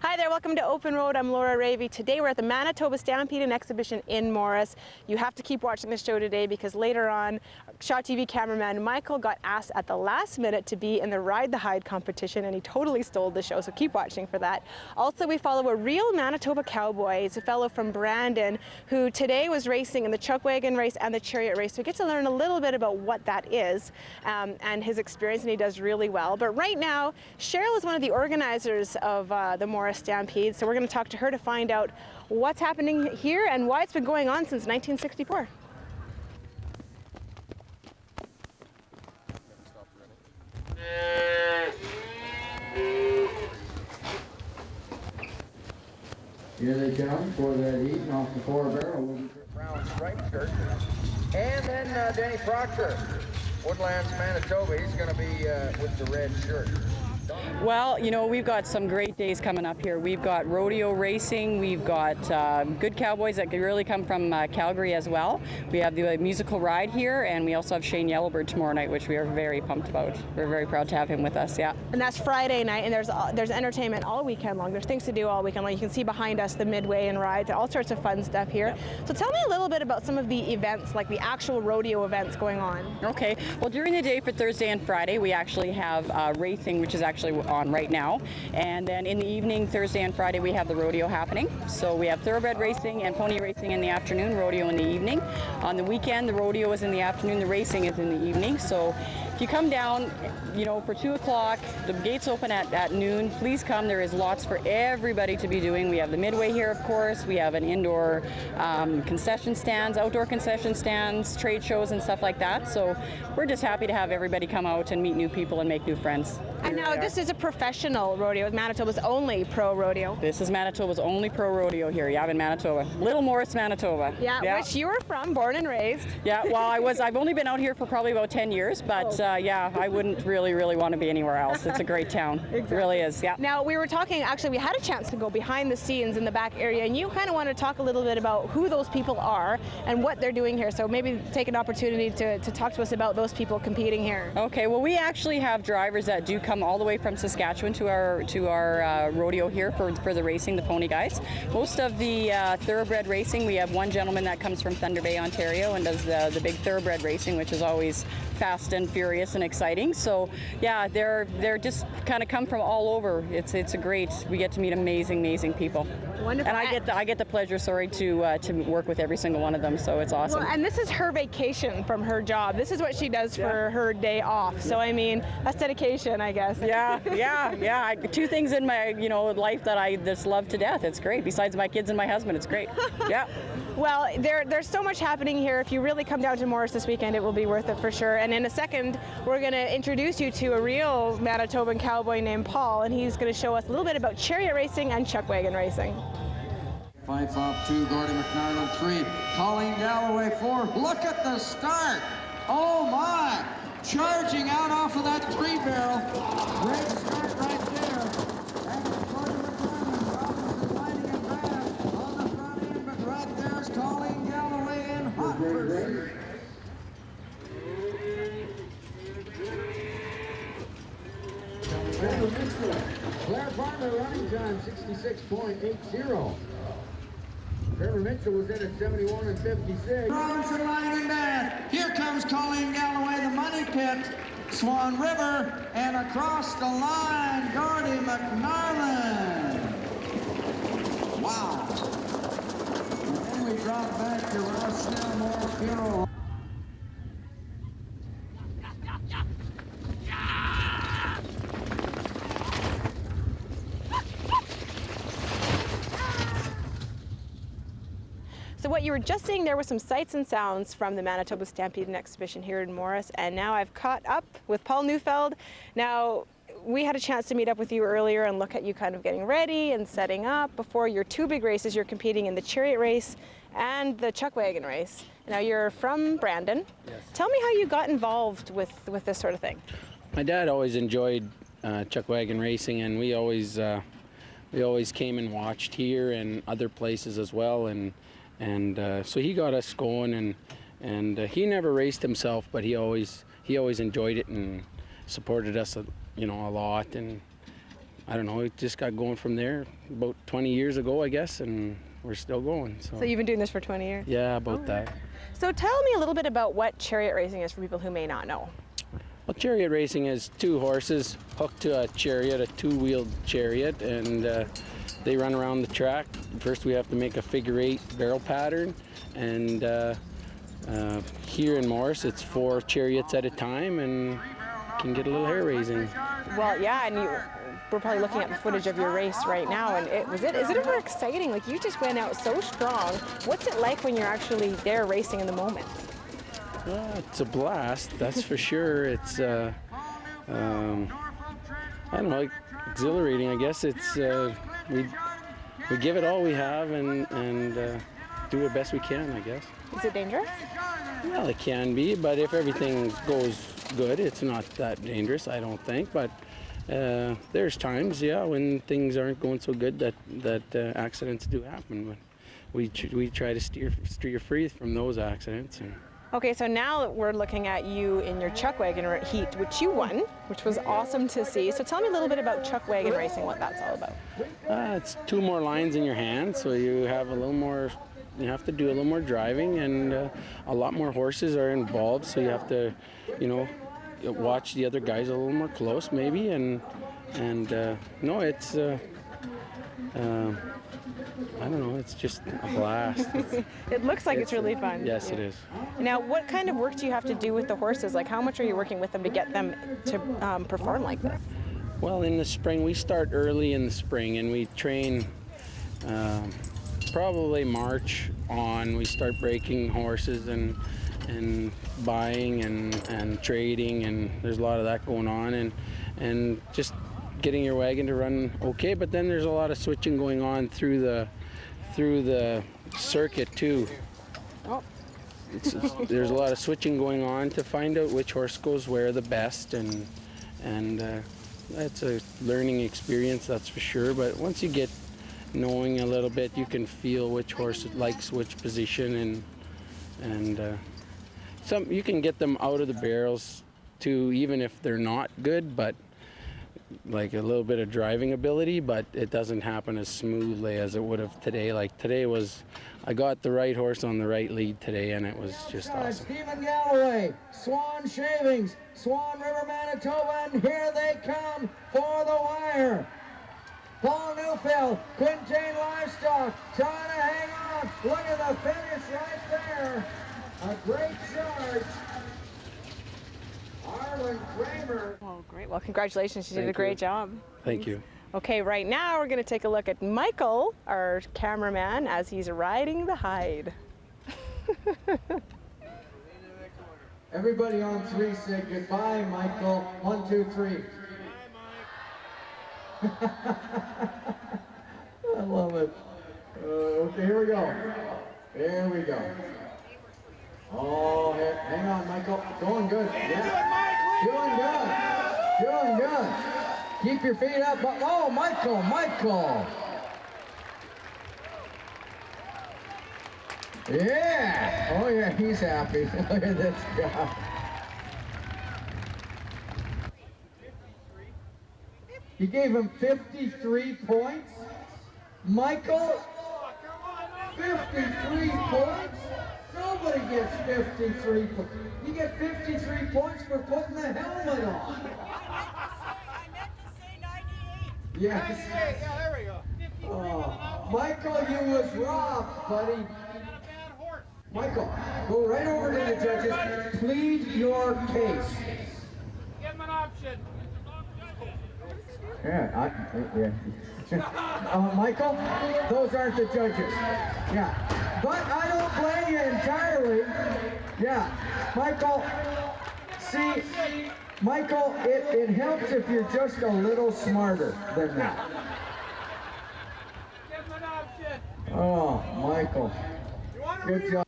Hi there, welcome to Open Road. I'm Laura Ravey. Today we're at the Manitoba Stampede and Exhibition in Morris. You have to keep watching this show today because later on, Shaw TV cameraman Michael got asked at the last minute to be in the Ride the Hide competition and he totally stole the show, so keep watching for that. Also, we follow a real Manitoba cowboy. He's a fellow from Brandon who today was racing in the chuck wagon race and the chariot race. So we get to learn a little bit about what that is and his experience, and he does really well. But right now, Cheryl is one of the organizers of the Morris Stampede, so we're going to talk to her to find out what's happening here and why it's been going on since 1964. Here they come for that eating off the four barrel. Brown striped shirt. And then Danny Proctor, Woodlands, Manitoba. He's going to be with the red shirt. Well, you know, we've got some great days coming up here. We've got rodeo racing, we've got good cowboys that really come from Calgary as well. We have the musical ride here, and we also have Shane Yellowbird tomorrow night, which we are very pumped about. We're very proud to have him with us, yeah. And that's Friday night, and there's entertainment all weekend long. There's things to do all weekend long. You can see behind us the midway and rides, all sorts of fun stuff here. Yeah. So tell me a little bit about some of the events, like the actual rodeo events going on. Okay, well during the day for Thursday and Friday, we actually have racing, which is actually on right now, and then in the evening, Thursday and Friday, we have the rodeo happening. So we have thoroughbred racing and pony racing in the afternoon, rodeo in the evening. On the weekend, the rodeo is in the afternoon, the racing is in the evening. So if you come down, you know, for 2 o'clock, the gates open at noon. Please come. There is lots for everybody to be doing. We have the midway here, of course. We have an indoor concession stands, outdoor concession stands, trade shows and stuff like that. So we're just happy to have everybody come out and meet new people and make new friends. And now this is a professional rodeo, Manitoba's only pro rodeo. This is Manitoba's only pro rodeo here, yeah, in Manitoba. Little Morris, Manitoba. Yeah, which you were from, born and raised. Yeah, well, I've only been out here for probably about 10 years, but yeah, I wouldn't really want to be anywhere else. It's a great town. Exactly. It really is, yeah. Now, we were talking, actually, we had a chance to go behind the scenes in the back area, and you kind of want to talk a little bit about who those people are and what they're doing here. So maybe take an opportunity to talk to us about those people competing here. Okay, well, we actually have drivers that do come all the way from Saskatchewan to our rodeo here for the racing, the pony guys. Most of the thoroughbred racing, we have one gentleman that comes from Thunder Bay, Ontario, and does the big thoroughbred racing, which is always fast and furious and exciting. So yeah, they're just kind of come from all over. It's a great. We get to meet amazing people. Wonderful. And I get the pleasure, to work with every single one of them. So it's awesome. Well, and this is her vacation from her job. This is what she does for her day off. So I mean, that's dedication, I guess. Yeah. Two things in my life that I just love to death. It's great. Besides my kids and my husband, it's great. Yeah. Well, there's so much happening here. If you really come down to Morris this weekend, it will be worth it for sure. And in a second, we're going to introduce you to a real Manitoban cowboy named Paul, and he's going to show us a little bit about chariot racing and chuck wagon racing. Fife off 2, Gordy McNarland 3, Colleen Galloway 4. Look at the start! Oh my! Charging out off of that 3-barrel. Great start right there. And Gordy McNarland, Robinson's lighting it fast on the front end, but right there's Colleen Galloway in hot pursuit. Claire Farmer running time 66.80. Trevor Mitchell was in at 71 and 56. Robinson lining back. Here comes Colleen Galloway, the money pit, Swan River, and across the line, Gordy McNarland. Wow. And then we drop back to Ross Snell, Morris Funeral. So what you were just seeing there were some sights and sounds from the Manitoba Stampede and Exhibition here in Morris, and now I've caught up with Paul Neufeld. Now, we had a chance to meet up with you earlier and look at you kind of getting ready and setting up before your 2 big races. You're competing in the chariot race and the chuck wagon race. Now, you're from Brandon. Yes. Tell me how you got involved with this sort of thing. My dad always enjoyed chuck wagon racing, and we always came and watched here and other places as well, and so he got us going, and he never raced himself, but he always enjoyed it and supported us a lot, and I don't know, it just got going from there about 20 years ago, I guess, and we're still going. So you've been doing this for 20 years? Yeah, about that. So tell me a little bit about what chariot racing is for people who may not know. Well, chariot racing is two horses hooked to a chariot, a two-wheeled chariot, and they run around the track. First we have to make a figure-8 barrel pattern, and here in Morris it's 4 chariots at a time, and can get a little hair-raising. Well, yeah, and we're probably looking at the footage of your race right now, and is it ever exciting? Like, you just went out so strong. What's it like when you're actually there racing in the moment? It's a blast, that's for sure. It's, I don't know, exhilarating, I guess. It's, we give it all we have and do the best we can, I guess. Is it dangerous? Well, it can be, but if everything goes good, it's not that dangerous, I don't think. But there's times, yeah, when things aren't going so good that accidents do happen. But we try to steer free from those accidents. Okay, so now we're looking at you in your chuck wagon heat, which you won, which was awesome to see. So tell me a little bit about chuck wagon racing, what that's all about. It's 2 more lines in your hand, so you have a little more. You have to do a little more driving, and a lot more horses are involved. So you have to, watch the other guys a little more close, maybe. And no, it's. I don't know, it's just a blast. It looks like it's really fun. Yes, it is. Now, what kind of work do you have to do with the horses? Like, how much are you working with them to get them to perform like this? Well, in the spring, we start early in the spring, and we train probably March on. We start breaking horses and buying and trading, and there's a lot of that going on, and just getting your wagon to run okay. But then there's a lot of switching going on through the circuit too. Oh. There's a lot of switching going on to find out which horse goes where the best, and that's a learning experience, that's for sure. But once you get knowing a little bit, you can feel which horse likes which position, and some you can get them out of the barrels too, even if they're not good, but like a little bit of driving ability, but it doesn't happen as smoothly as it would have today. Like today I got the right horse on the right lead today, and it was just awesome. Stephen Galloway, Swan Shavings, Swan River, Manitoba, and here they come for the wire. Paul Neufeld, Quintain Livestock, trying to hang on. Look at the finish right there. A great charge. Arlen Kramer. Oh, great. Well, congratulations. You did a great job. Thank you. Okay, right now we're going to take a look at Michael, our cameraman, as he's riding the hide. Everybody on 3 say goodbye, Michael. 1, 2, 3. I love it. Okay, here we go. Here we go. Oh, hang on, Michael. Going good. Yeah. Doing good. Doing good. Keep your feet up. Oh, Michael. Yeah. Oh, yeah, he's happy. Look at this guy. He gave him 53 points. Michael, 53 points? Nobody gets 53 points. You get 53 points for putting the helmet on. I meant to say 98. Yes. 98, yeah, there we go. Oh, Michael, you was robbed, buddy. Michael, go right over to the judges. Plead your case. Give him an option. Yeah. Michael, those aren't the judges. Yeah, but I don't blame you entirely. Yeah, Michael, see, Michael, it helps if you're just a little smarter than that. Give him an option. Oh, Michael, good job.